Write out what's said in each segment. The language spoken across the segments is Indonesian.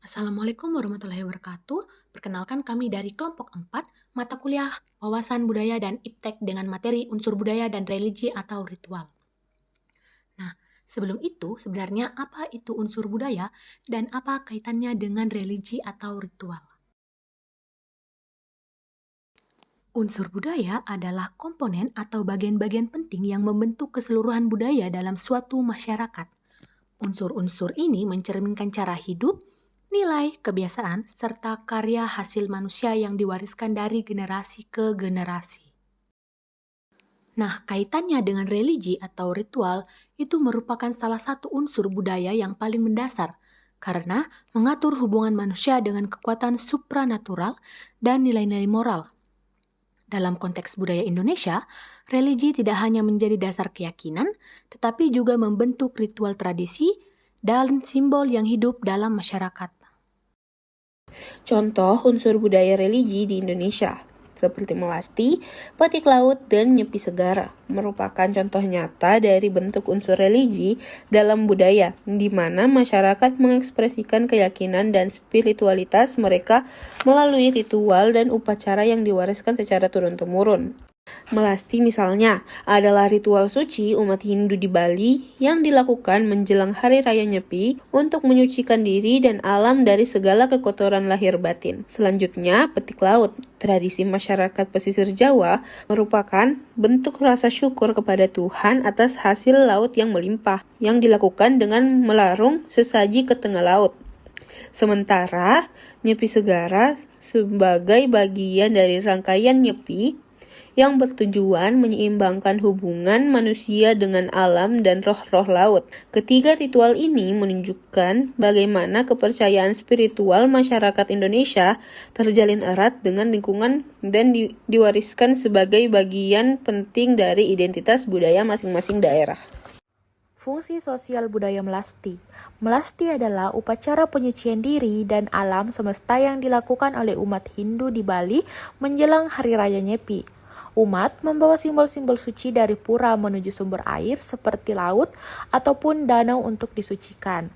Assalamualaikum warahmatullahi wabarakatuh. Perkenalkan kami dari kelompok 4, mata kuliah Wawasan Budaya dan Iptek dengan materi unsur budaya dan religi atau ritual. Nah, sebelum itu sebenarnya apa itu unsur budaya dan apa kaitannya dengan religi atau ritual? Unsur budaya adalah komponen atau bagian-bagian penting yang membentuk keseluruhan budaya dalam suatu masyarakat. Unsur-unsur ini mencerminkan cara hidup, nilai, kebiasaan, serta karya hasil manusia yang diwariskan dari generasi ke generasi. Nah, kaitannya dengan religi atau ritual itu merupakan salah satu unsur budaya yang paling mendasar karena mengatur hubungan manusia dengan kekuatan supranatural dan nilai-nilai moral. Dalam konteks budaya Indonesia, religi tidak hanya menjadi dasar keyakinan, tetapi juga membentuk ritual tradisi dan simbol yang hidup dalam masyarakat. Contoh unsur budaya religi di Indonesia, seperti melasti, batik laut, dan nyepi segara, merupakan contoh nyata dari bentuk unsur religi dalam budaya, di mana masyarakat mengekspresikan keyakinan dan spiritualitas mereka melalui ritual dan upacara yang diwariskan secara turun-temurun. Melasti misalnya adalah ritual suci umat Hindu di Bali yang dilakukan menjelang Hari Raya Nyepi untuk menyucikan diri dan alam dari segala kekotoran lahir batin. Selanjutnya, petik laut. Tradisi masyarakat pesisir Jawa merupakan bentuk rasa syukur kepada Tuhan atas hasil laut yang melimpah, yang dilakukan dengan melarung sesaji ke tengah laut. Sementara, nyepi segara sebagai bagian dari rangkaian nyepi yang bertujuan menyeimbangkan hubungan manusia dengan alam dan roh-roh laut. Ketiga ritual ini menunjukkan bagaimana kepercayaan spiritual masyarakat Indonesia terjalin erat dengan lingkungan dan diwariskan sebagai bagian penting dari identitas budaya masing-masing daerah. Fungsi sosial budaya melasti. Melasti adalah upacara penyucian diri dan alam semesta yang dilakukan oleh umat Hindu di Bali menjelang Hari Raya Nyepi. Umat membawa simbol-simbol suci dari pura menuju sumber air seperti laut ataupun danau untuk disucikan.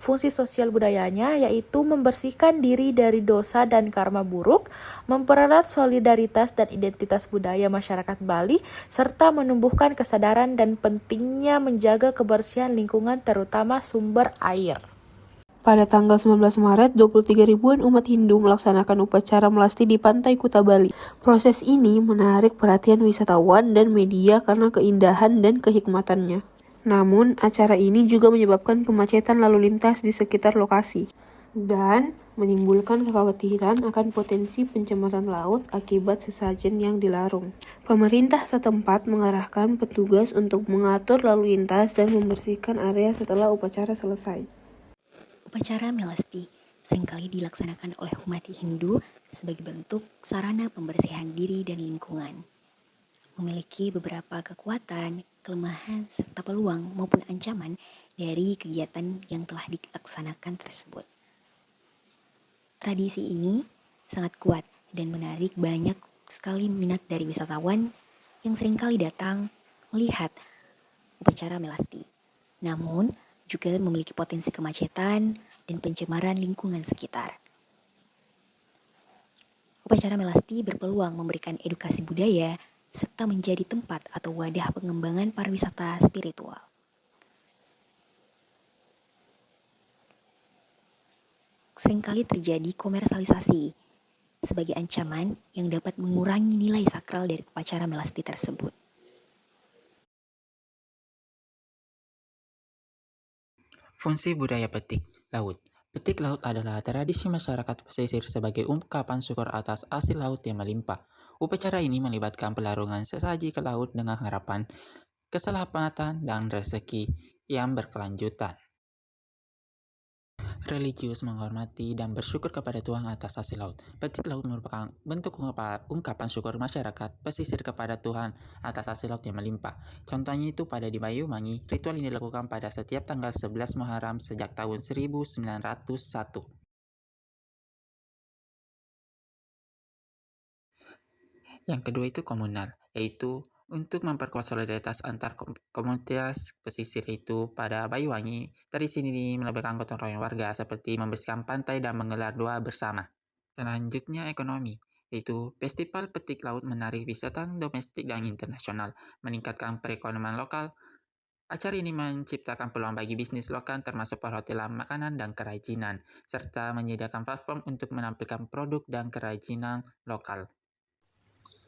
Fungsi sosial budayanya yaitu membersihkan diri dari dosa dan karma buruk, mempererat solidaritas dan identitas budaya masyarakat Bali, serta menumbuhkan kesadaran dan pentingnya menjaga kebersihan lingkungan terutama sumber air. Pada tanggal 19 Maret, 23 ribuan umat Hindu melaksanakan upacara melasti di pantai Kuta Bali. Proses ini menarik perhatian wisatawan dan media karena keindahan dan kehikmatannya. Namun, acara ini juga menyebabkan kemacetan lalu lintas di sekitar lokasi dan menimbulkan kekhawatiran akan potensi pencemaran laut akibat sesajen yang dilarung. Pemerintah setempat mengarahkan petugas untuk mengatur lalu lintas dan membersihkan area setelah upacara selesai. Upacara melasti seringkali dilaksanakan oleh umat Hindu sebagai bentuk sarana pembersihan diri dan lingkungan. Memiliki beberapa kekuatan, kelemahan, serta peluang maupun ancaman dari kegiatan yang telah dilaksanakan tersebut. Tradisi ini sangat kuat dan menarik banyak sekali minat dari wisatawan yang seringkali datang melihat upacara melasti. Namun, juga memiliki potensi kemacetan dan pencemaran lingkungan sekitar. Upacara melasti berpeluang memberikan edukasi budaya serta menjadi tempat atau wadah pengembangan pariwisata spiritual. Seringkali terjadi komersialisasi sebagai ancaman yang dapat mengurangi nilai sakral dari upacara melasti tersebut. Fungsi budaya petik laut. Petik laut adalah tradisi masyarakat pesisir sebagai ungkapan syukur atas hasil laut yang melimpah. Upacara ini melibatkan pelarungan sesaji ke laut dengan harapan keselamatan dan rezeki yang berkelanjutan. Religius menghormati dan bersyukur kepada Tuhan atas hasil laut. Petik laut merupakan bentuk ungkapan syukur masyarakat pesisir kepada Tuhan atas hasil laut yang melimpah. Contohnya itu pada di Banyuwangi, ritual ini dilakukan pada setiap tanggal 11 Muharram sejak tahun 1901. Yang kedua itu komunal, yaitu Untuk memperkuat solidaritas antar komunitas pesisir itu, pada Banyuwangi, tradisi ini melibatkan gotong royong warga seperti membersihkan pantai dan menggelar doa bersama. Selanjutnya ekonomi, yaitu festival petik laut menarik wisatawan domestik dan internasional, meningkatkan perekonomian lokal. Acara ini menciptakan peluang bagi bisnis lokal termasuk perhotelan, makanan, dan kerajinan, serta menyediakan platform untuk menampilkan produk dan kerajinan lokal.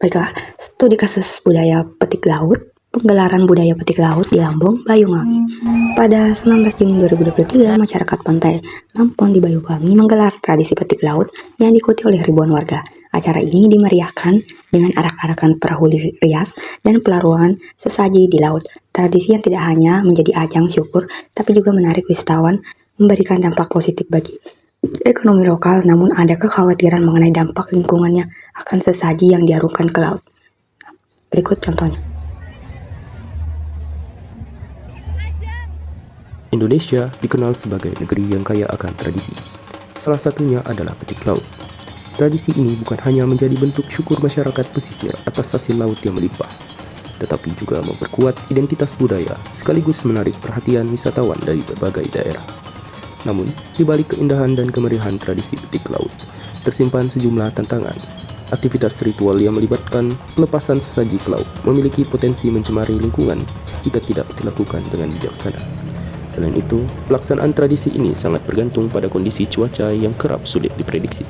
Baiklah, studi kasus budaya petik laut, penggelaran budaya petik laut di Lampung, Banyuwangi. Pada 19 Juni 2023, masyarakat pantai Lampung di Banyuwangi menggelar tradisi petik laut yang diikuti oleh ribuan warga. Acara ini dimeriahkan dengan arak-arakan perahu rias dan pelaruan sesaji di laut. Tradisi yang tidak hanya menjadi ajang syukur, tapi juga menarik wisatawan, memberikan dampak positif bagi ekonomi lokal, namun ada kekhawatiran mengenai dampak lingkungannya akan sesaji yang diarungkan ke laut. Berikut contohnya. Indonesia dikenal sebagai negeri yang kaya akan tradisi. Salah satunya adalah petik laut. Tradisi ini bukan hanya menjadi bentuk syukur masyarakat pesisir atas hasil laut yang melimpah, tetapi juga memperkuat identitas budaya sekaligus menarik perhatian wisatawan dari berbagai daerah. Namun, di balik keindahan dan kemeriahan tradisi petik laut, tersimpan sejumlah tantangan. Aktivitas ritual yang melibatkan pelepasan sesaji ke laut memiliki potensi mencemari lingkungan jika tidak dilakukan dengan bijaksana. Selain itu, pelaksanaan tradisi ini sangat bergantung pada kondisi cuaca yang kerap sulit diprediksi.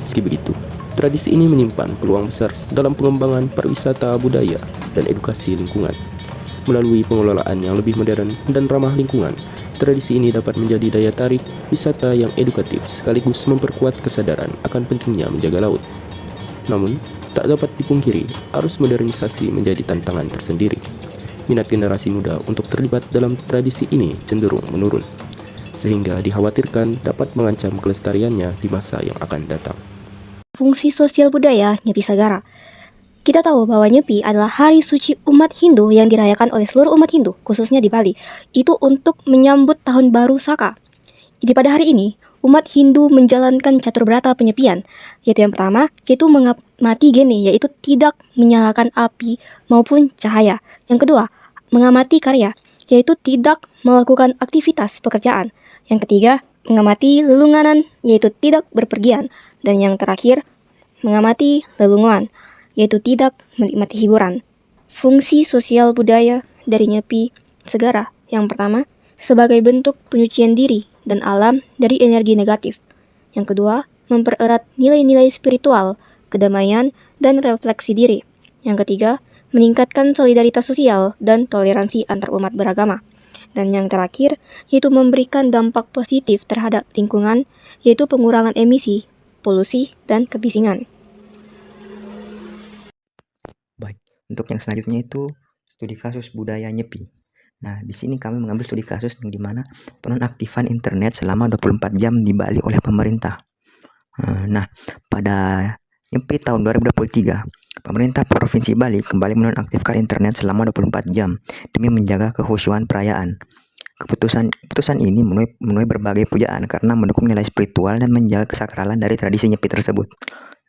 Meski begitu, tradisi ini menyimpan peluang besar dalam pengembangan pariwisata budaya dan edukasi lingkungan. Melalui pengelolaan yang lebih modern dan ramah lingkungan, tradisi ini dapat menjadi daya tarik wisata yang edukatif sekaligus memperkuat kesadaran akan pentingnya menjaga laut. Namun, tak dapat dipungkiri, arus modernisasi menjadi tantangan tersendiri. Minat generasi muda untuk terlibat dalam tradisi ini cenderung menurun, sehingga dikhawatirkan dapat mengancam kelestariannya di masa yang akan datang. Fungsi sosial budaya Nyepi Sagara. Kita tahu bahwa Nyepi adalah hari suci umat Hindu yang dirayakan oleh seluruh umat Hindu, khususnya di Bali. Itu untuk menyambut Tahun Baru Saka. Jadi pada hari ini, umat Hindu menjalankan catur berata penyepian, yaitu yang pertama, yaitu mengamati geni, yaitu tidak menyalakan api maupun cahaya. Yang kedua, mengamati karya, yaitu tidak melakukan aktivitas pekerjaan. Yang ketiga, mengamati lelunganan, yaitu tidak berpergian. Dan yang terakhir, mengamati lelunguan, yaitu tidak menikmati hiburan. Fungsi sosial budaya dari Nyepi Segara, yang pertama, sebagai bentuk penyucian diri dan alam dari energi negatif. Yang kedua, mempererat nilai-nilai spiritual, kedamaian, dan refleksi diri. Yang ketiga, meningkatkan solidaritas sosial dan toleransi antar umat beragama. Dan yang terakhir, yaitu memberikan dampak positif terhadap lingkungan, yaitu pengurangan emisi, polusi, dan kebisingan. Baik, untuk yang selanjutnya itu studi kasus budaya Nyepi. Nah, di sini kami mengambil studi kasus yang dimana penonaktifan internet selama 24 jam di Bali oleh pemerintah. Nah, pada Nyepi tahun 2023, pemerintah Provinsi Bali kembali menonaktifkan internet selama 24 jam demi menjaga kehusuan perayaan. Keputusan ini menuai berbagai pujaan karena mendukung nilai spiritual dan menjaga kesakralan dari tradisi Nyepi tersebut.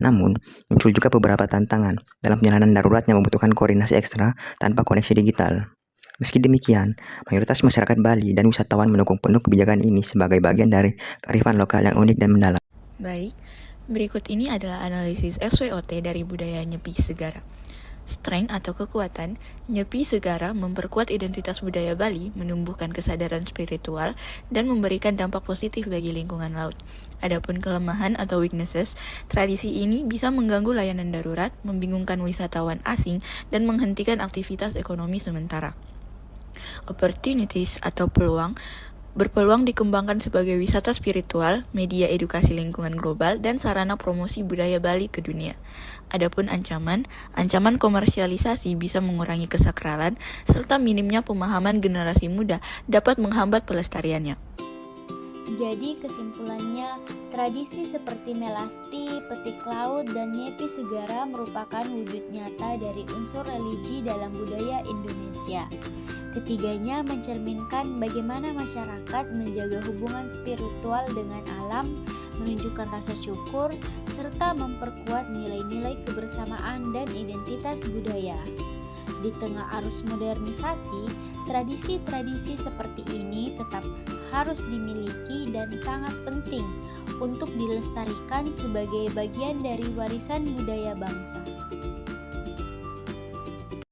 Namun, muncul juga beberapa tantangan dalam penjalanan darurat yang membutuhkan koordinasi ekstra tanpa koneksi digital. Meski demikian, mayoritas masyarakat Bali dan wisatawan mendukung penuh kebijakan ini sebagai bagian dari kearifan lokal yang unik dan mendalam. Baik, berikut ini adalah analisis SWOT dari budaya Nyepi Segara. Strength atau kekuatan, Nyepi Segara memperkuat identitas budaya Bali, menumbuhkan kesadaran spiritual, dan memberikan dampak positif bagi lingkungan laut. Adapun kelemahan atau weaknesses, tradisi ini bisa mengganggu layanan darurat, membingungkan wisatawan asing, dan menghentikan aktivitas ekonomi sementara. Opportunities atau peluang, berpeluang dikembangkan sebagai wisata spiritual, media edukasi lingkungan global, dan sarana promosi budaya Bali ke dunia. Adapun ancaman komersialisasi bisa mengurangi kesakralan, serta minimnya pemahaman generasi muda dapat menghambat pelestariannya. Jadi kesimpulannya, tradisi seperti melasti, petik laut, dan Nyepi Segara merupakan wujud nyata dari unsur religi dalam budaya Indonesia. Ketiganya mencerminkan bagaimana masyarakat menjaga hubungan spiritual dengan alam, menunjukkan rasa syukur, serta memperkuat nilai-nilai kebersamaan dan identitas budaya. Di tengah arus modernisasi, tradisi-tradisi seperti ini tetap harus dimiliki dan sangat penting untuk dilestarikan sebagai bagian dari warisan budaya bangsa.